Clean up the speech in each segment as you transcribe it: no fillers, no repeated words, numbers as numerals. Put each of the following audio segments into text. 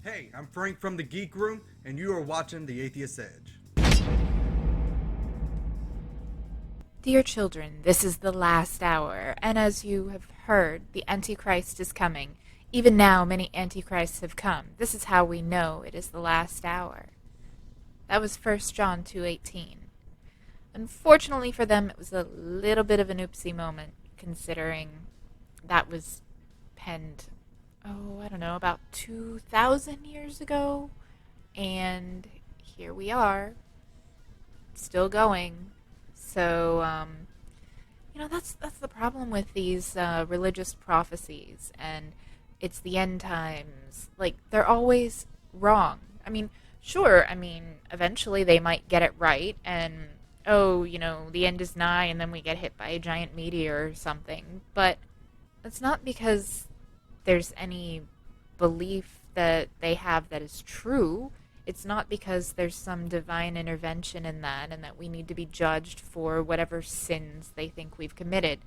Hey, I'm Frank from the Geek Room, and you are watching The Atheist Edge. Dear children, this is the last hour, and as you have heard, the Antichrist is coming. Even now, many Antichrists have come. This is how we know it is the last hour. That was 1 John 2:18. Unfortunately for them, it was a little bit of an oopsie moment, considering that was penned, I don't know, about 2,000 years ago. And here we are, still going. So, that's the problem with these religious prophecies, and it's the end times. Like, they're always wrong. I mean, sure, eventually they might get it right, and, the end is nigh, and then we get hit by a giant meteor or something. But it's not because there's any belief that they have that is true. It's not because there's some divine intervention in that and that we need to be judged for whatever sins they think we've committed.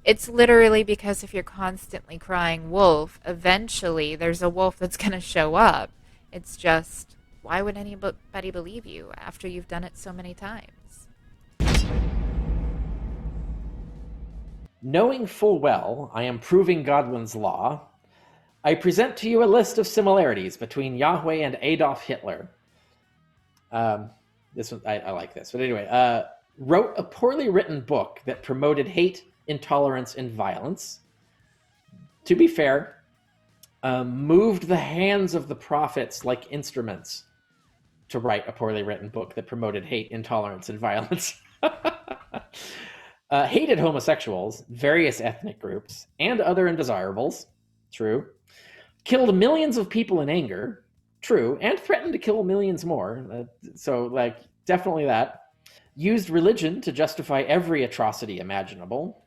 It's literally because if you're constantly crying wolf, eventually there's a wolf that's going to show up. It's just, why would anybody believe you after you've done it so many times? Knowing full well I am proving Godwin's law, I present to you a list of similarities between Yahweh and Adolf Hitler. This one, I like this. But anyway, wrote a poorly written book that promoted hate, intolerance, and violence. To be fair, moved the hands of the prophets like instruments to write a poorly written book that promoted hate, intolerance, and violence. Hated homosexuals, various ethnic groups, and other undesirables. True. Killed millions of people in anger. True. And threatened to kill millions more. Definitely that. Used religion to justify every atrocity imaginable.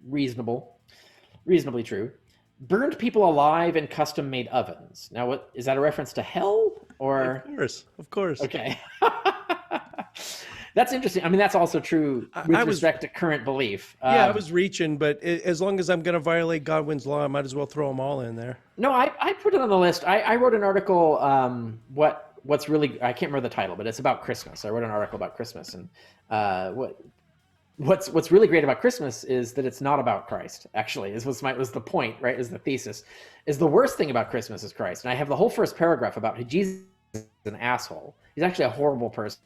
Reasonably true. Burned people alive in custom-made ovens. Now, what is that a reference to hell? Or Of course. Okay. That's interesting. I mean, that's also true with respect to current belief. I was reaching, but as long as I'm going to violate Godwin's law, I might as well throw them all in there. No, I put it on the list. I wrote an article. What's really, I can't remember the title, but it's about Christmas. I wrote an article about Christmas, and what's really great about Christmas is that it's not about Christ. Actually, was the point, right? Is the thesis. Is the worst thing about Christmas is Christ, and I have the whole first paragraph about how Jesus is an asshole. He's actually a horrible person.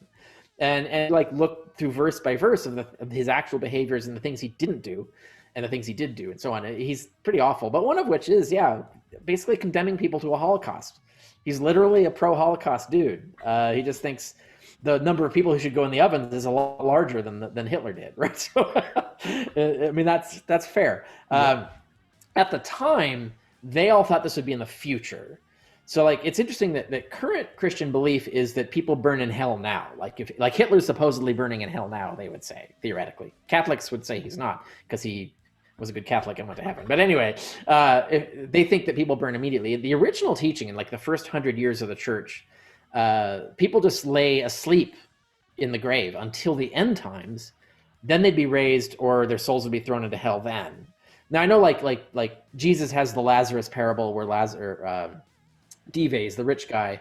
And look through verse by verse of his actual behaviors and the things he didn't do and the things he did do and so on. He's pretty awful. But one of which is, basically condemning people to a Holocaust. He's literally a pro-Holocaust dude. He just thinks the number of people who should go in the ovens is a lot larger than Hitler did, right? So, I mean, that's fair. At the time, they all thought this would be in the future. So it's interesting that current Christian belief is that people burn in hell now. Like Hitler's supposedly burning in hell now, they would say, theoretically. Catholics would say he's not because he was a good Catholic and went to heaven. But anyway, they think that people burn immediately. The original teaching in the first 100 years of the church, people just lay asleep in the grave until the end times. Then they'd be raised or their souls would be thrown into hell then. Now I know like Jesus has the Lazarus parable where Dives, the rich guy,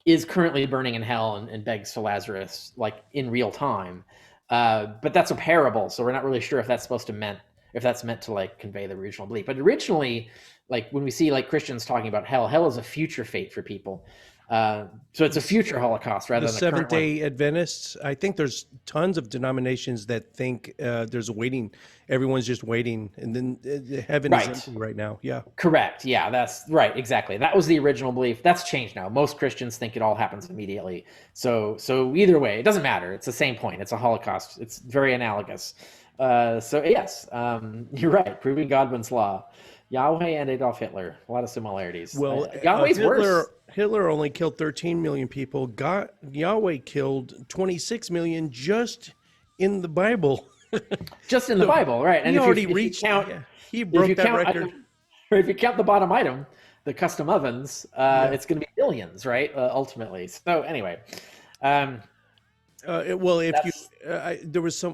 is currently burning in hell and begs to Lazarus in real time. But that's a parable, so we're not really sure if that's meant to convey the original belief. But originally, when we see Christians talking about hell is a future fate for people. So it's a future Holocaust rather than a current one. Seventh-day Adventists, I think there's tons of denominations that think there's a waiting. Everyone's just waiting, and then heaven is empty right now. Yeah. Correct. Yeah, that's right. Exactly. That was the original belief. That's changed now. Most Christians think it all happens immediately. So either way, it doesn't matter. It's the same point. It's a Holocaust. It's very analogous. So yes, you're right. Proving Godwin's law. Yahweh and Adolf Hitler, a lot of similarities. Well, Yahweh's worse. Hitler only killed 13 million people. Yahweh killed 26 million just in the Bible. Just in the Bible, right? And he already reached. He broke that record. If you count the bottom item, the custom ovens, it's going to be billions, right? Ultimately. So anyway. There was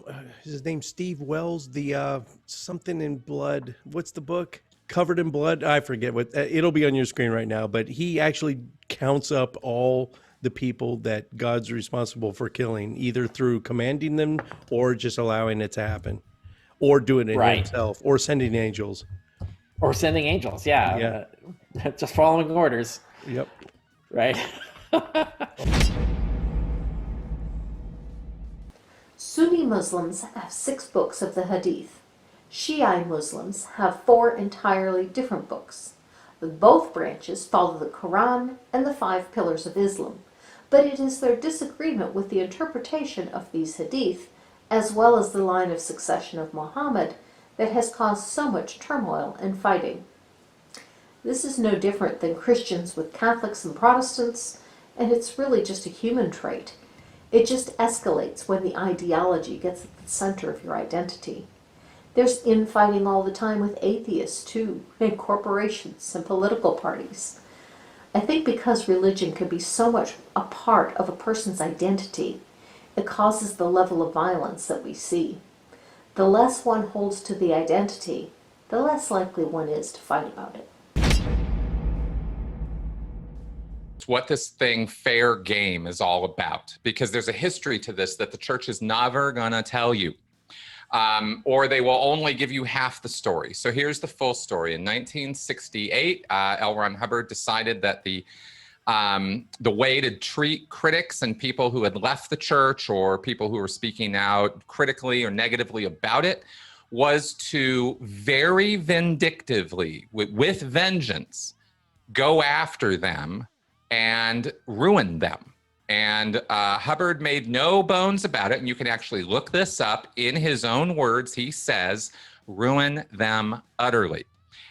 his name Steve Wells, the something in blood. What's the book? covered in blood. I forget what, it'll be on your screen right now, but he actually counts up all the people that God's responsible for killing, either through commanding them or just allowing it to happen, or doing it himself, or sending angels. Or sending angels, yeah. Just following orders. Yep. Right. Sunni Muslims have 6 books of the Hadith. Shia Muslims have 4 entirely different books. Both branches follow the Quran and the 5 pillars of Islam, but it is their disagreement with the interpretation of these Hadith, as well as the line of succession of Muhammad, that has caused so much turmoil and fighting. This is no different than Christians with Catholics and Protestants, and it's really just a human trait. It just escalates when the ideology gets at the center of your identity. There's infighting all the time with atheists, too, and corporations and political parties. I think because religion can be so much a part of a person's identity, it causes the level of violence that we see. The less one holds to the identity, the less likely one is to fight about it. What this thing, fair game, is all about, because there's a history to this that the church is never going to tell you, or they will only give you half the story. So here's the full story. In 1968, L. Ron Hubbard decided that the way to treat critics and people who had left the church, or people who were speaking out critically or negatively about it, was to very vindictively, with vengeance, go after them and ruin them. And Hubbard made no bones about it, and you can actually look this up. In his own words, he says, ruin them utterly.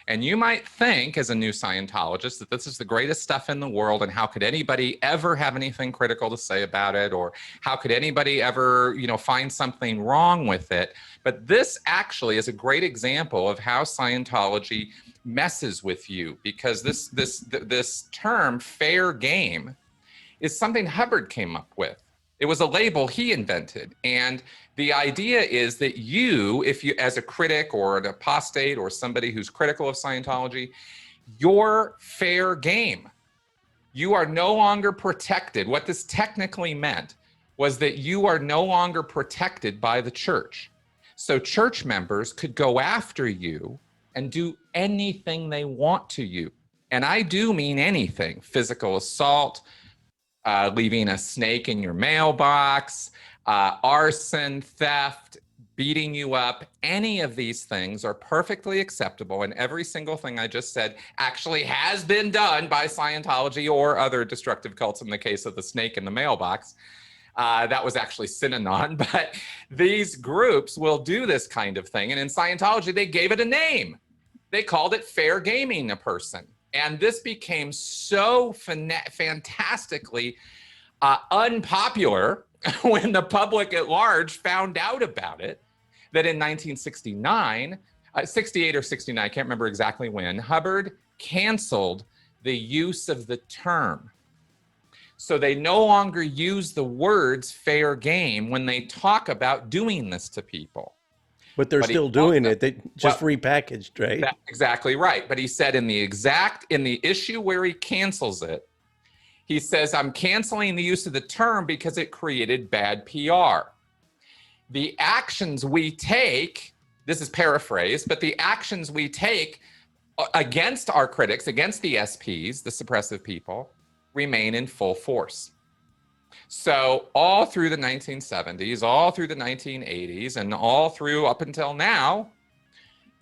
And you might think, as a new Scientologist, that this is the greatest stuff in the world, and how could anybody ever have anything critical to say about it, or how could anybody ever, find something wrong with it? But this actually is a great example of how Scientology messes with you, because this term, fair game, is something Hubbard came up with. It was a label he invented. And the idea is that you, if you, as a critic or an apostate or somebody who's critical of Scientology, you're fair game. You are no longer protected. What this technically meant was that you are no longer protected by the church. So church members could go after you and do anything they want to you. And I do mean anything: physical assault, leaving a snake in your mailbox, arson, theft, beating you up. Any of these things are perfectly acceptable, and every single thing I just said actually has been done by Scientology or other destructive cults. In the case of the snake in the mailbox, that was actually Synanon, but these groups will do this kind of thing. And in Scientology, they gave it a name. They called it fair gaming a person. And this became so fantastically unpopular when the public at large found out about it, that in 1969, 68 or 69, I can't remember exactly when, Hubbard canceled the use of the term. So they no longer use the words fair game when they talk about doing this to people. But they're still doing it. They just repackaged, right? That's exactly right. But he said in the issue where he cancels it, he says, I'm canceling the use of the term because it created bad PR. The actions we take, this is paraphrased, but the actions we take against our critics, against the SPs, the suppressive people, remain in full force. So all through the 1970s, all through the 1980s, and all through up until now,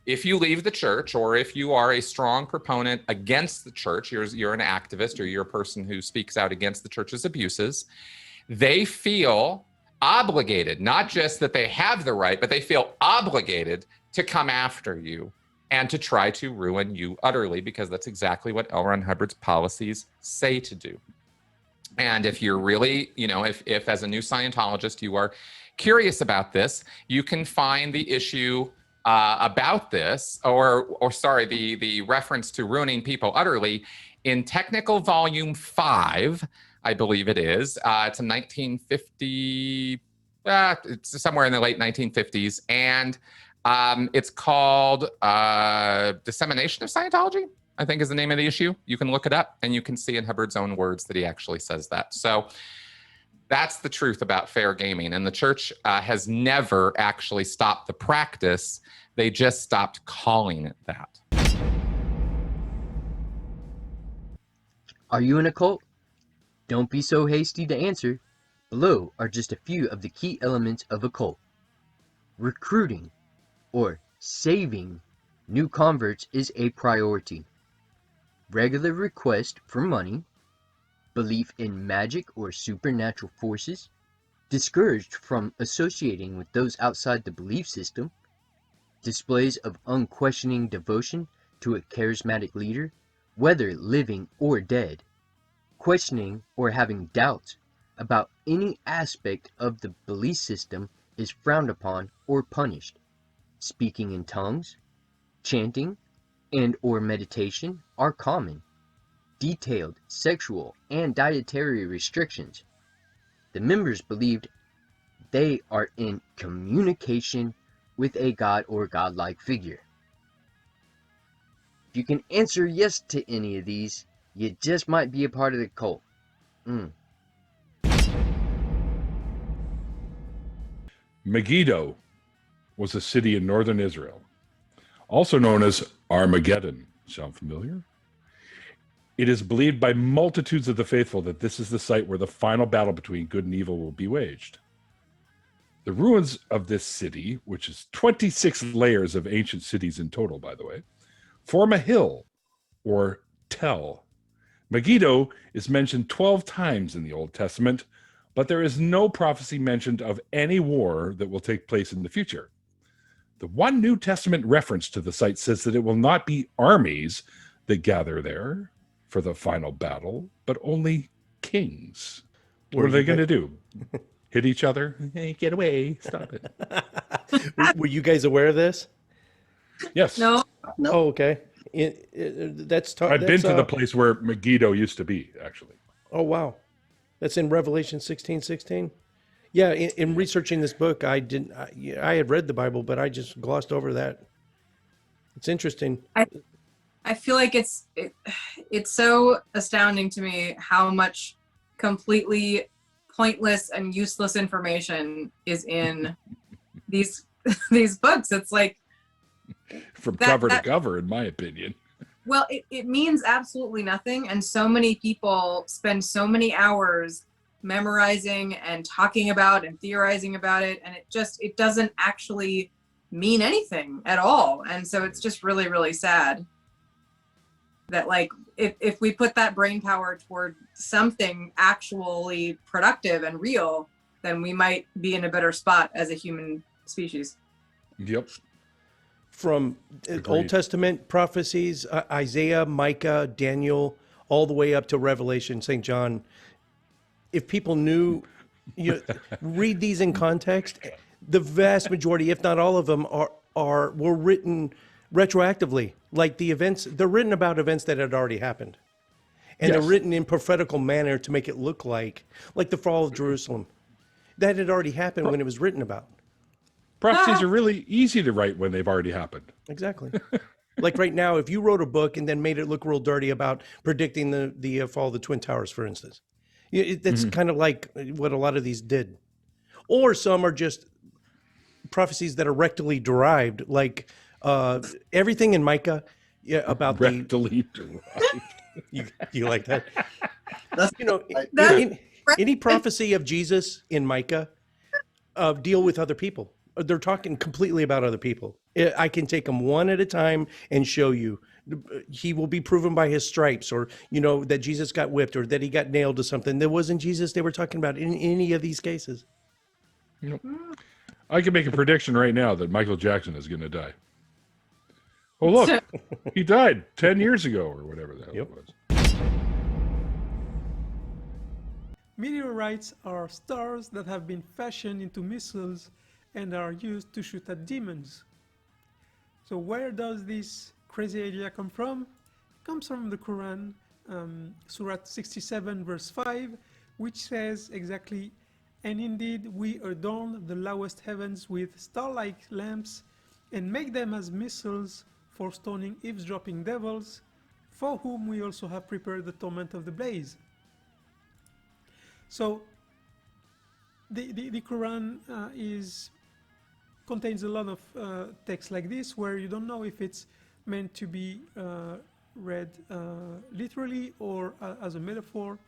if you leave the church, or if you are a strong proponent against the church, you're an activist, or you're a person who speaks out against the church's abuses, they feel obligated, not just that they have the right, but they feel obligated to come after you and to try to ruin you utterly, because that's exactly what L. Ron Hubbard's policies say to do. And if you're really, if as a new Scientologist you are curious about this, you can find the issue about this, the reference to ruining people utterly, in Technical Volume 5, I believe it is. It's a 1950, it's somewhere in the late 1950s. And It's called Dissemination of Scientology, I think is the name of the issue. You can look it up and you can see in Hubbard's own words that he actually says that. So that's the truth about fair gaming. And the church has never actually stopped the practice. They just stopped calling it that. Are you in a cult? Don't be so hasty to answer. Below are just a few of the key elements of a cult. Recruiting, or saving, new converts is a priority. Regular request for money, belief in magic or supernatural forces, discouraged from associating with those outside the belief system, displays of unquestioning devotion to a charismatic leader, whether living or dead, questioning or having doubts about any aspect of the belief system is frowned upon or punished. Speaking in tongues, chanting, and or meditation are common. Detailed sexual and dietary restrictions. The members believed they are in communication with a god or godlike figure. If you can answer yes to any of these, you just might be a part of the cult. Megiddo was a city in northern Israel, also known as Armageddon. Sound familiar? It is believed by multitudes of the faithful that this is the site where the final battle between good and evil will be waged. The ruins of this city, which is 26 layers of ancient cities in total, by the way, form a hill, or tell. Megiddo is mentioned 12 times in the Old Testament, but there is no prophecy mentioned of any war that will take place in the future. The one New Testament reference to the site says that it will not be armies that gather there for the final battle, but only kings. What are they going to do? Hit each other? Hey, get away. Stop it. Were you guys aware of this? Yes. No. Oh, okay. I've been to the place where Megiddo used to be, actually. Oh, wow. That's in Revelation 16:16. Yeah, in researching this book, I had read the Bible, but I just glossed over that. It's interesting. I feel like it's so astounding to me how much completely pointless and useless information is in these books. It's like from cover to cover, in my opinion. Well, it means absolutely nothing, and so many people spend so many hours memorizing and talking about and theorizing about it, and it doesn't actually mean anything at all. And so it's just really, really sad that, like, if we put that brain power toward something actually productive and real, then we might be in a better spot as a human species. Yep. From Old Testament prophecies, Isaiah, Micah, Daniel, all the way up to Revelation, St. John. If people knew, read these in context, the vast majority, if not all of them, were written retroactively. Like the events, they're written about events that had already happened. And they're written in prophetical manner to make it look like the fall of Jerusalem. That had already happened when it was written about. Prophecies are really easy to write when they've already happened. Exactly. Like right now, if you wrote a book and then made it look real dirty about predicting the fall of the Twin Towers, for instance, that's kind of like what a lot of these did. Or some are just prophecies that are rectally derived, like everything in Micah about rectally derived. You like that? Any prophecy of Jesus in Micah deal with other people. They're talking completely about other people. I can take them one at a time and show you. He will be proven by his stripes, or that Jesus got whipped, or that he got nailed to something. That wasn't Jesus they were talking about in any of these cases. I can make a prediction right now that Michael Jackson is going to die. Oh, look, he died 10 years ago or whatever the hell it was. Meteorites are stars that have been fashioned into missiles and are used to shoot at demons. So where does this crazy idea come from? It comes from the Quran, Surah 67 verse 5, which says exactly, "And indeed we adorn the lowest heavens with star-like lamps and make them as missiles for stoning eavesdropping devils, for whom we also have prepared the torment of the blaze. So the Quran contains a lot of texts like this where you don't know if it's meant to be read literally or as a metaphor,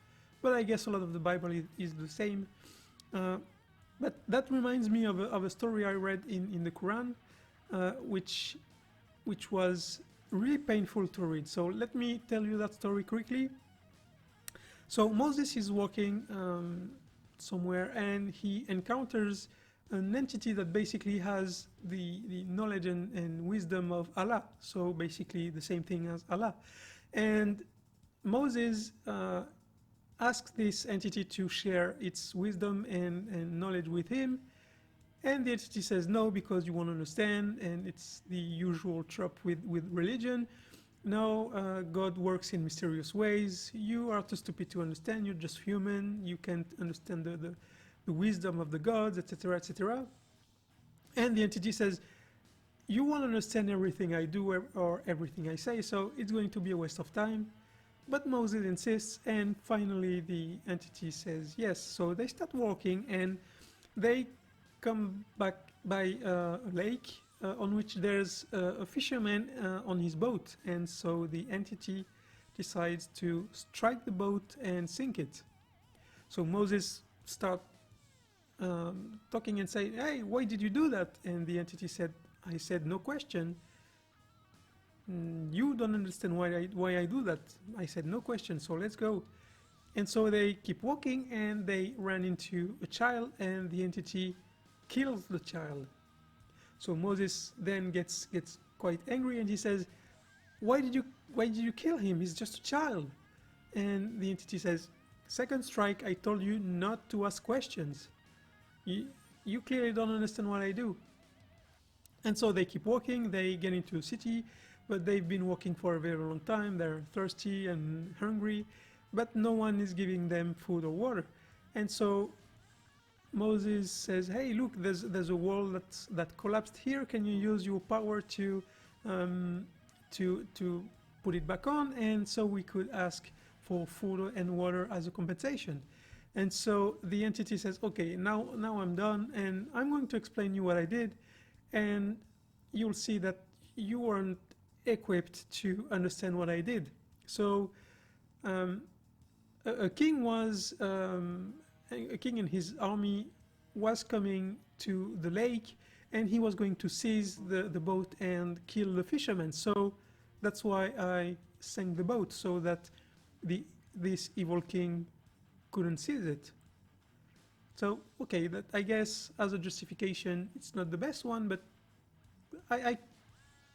but I guess a lot of the Bible is the same. But that reminds me of a story I read in the Quran, which was really painful to read. So let me tell you that story quickly. So Moses is walking somewhere and he encounters an entity that basically has the knowledge and wisdom of Allah. So basically the same thing as Allah. And Moses asks this entity to share its wisdom and knowledge with him. And the entity says no, because you won't understand, and it's the usual trope with religion. No, God works in mysterious ways. You are too stupid to understand. You're just human. You can't understand the wisdom of the gods, etc., etc. And the entity says, you won't understand everything I do or everything I say, so it's going to be a waste of time. But Moses insists, and finally the entity says yes. So they start walking, and they come back by a lake on which there's a fisherman on his boat, and so the entity decides to strike the boat and sink it. So Moses starts talking and saying, hey, why did you do that? And the entity said, I said no question. You don't understand why I do that. I said no question, so let's go. And so they keep walking, and they run into a child, and the entity kills the child. So Moses then gets quite angry, and he says, why did you kill him? He's just a child. And the entity says, second strike, I told you not to ask questions. You clearly don't understand what I do. And so they keep walking, they get into a city, but they've been walking for a very long time. They're thirsty and hungry, but no one is giving them food or water. And so Moses says, hey, look, there's a wall that collapsed here. Can you use your power to put it back on? And so we could ask for food and water as a compensation. And so the entity says, okay, now I'm done, and I'm going to explain you what I did, and you'll see that you weren't equipped to understand what I did. So a king and his army was coming to the lake, and he was going to seize the boat and kill the fishermen. So that's why I sank the boat, so that this evil king couldn't seize it. So okay, that I guess as a justification it's not the best one, but I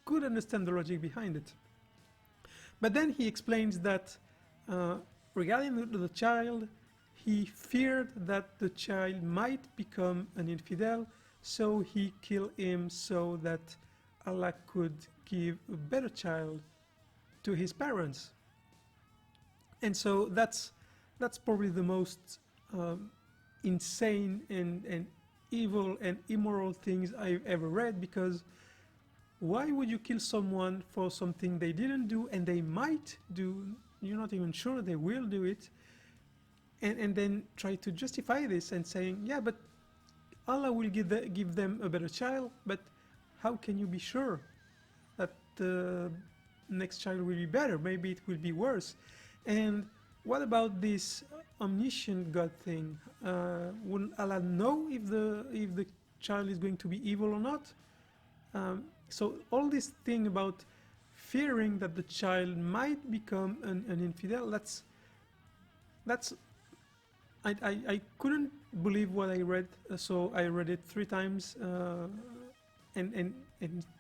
could understand the logic behind it. But then he explains that regarding the child, he feared that the child might become an infidel, so he killed him so that Allah could give a better child to his parents. And so that's probably the most insane and evil and immoral things I've ever read, because why would you kill someone for something they didn't do and they might do? You're not even sure they will do it, and then try to justify this and saying, yeah, but Allah will give them a better child, but how can you be sure that the next child will be better? Maybe it will be worse. And what about this omniscient God thing? Will Allah know if the child is going to be evil or not? So all this thing about fearing that the child might become an infidel, I couldn't believe what I read, so I read it 3 times, and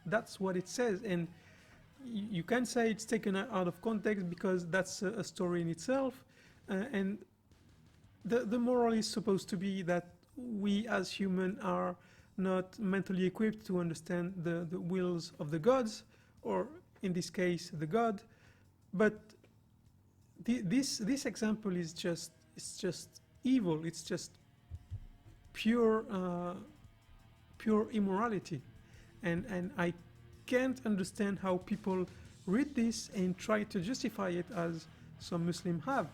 that's what it says. And you can say it's taken out of context, because that's a story in itself, and the moral is supposed to be that we as humans are not mentally equipped to understand the wills of the gods, or in this case the God. But this example is just evil. It's just pure immorality, And I can't understand how people read this and try to justify it as some Muslims have.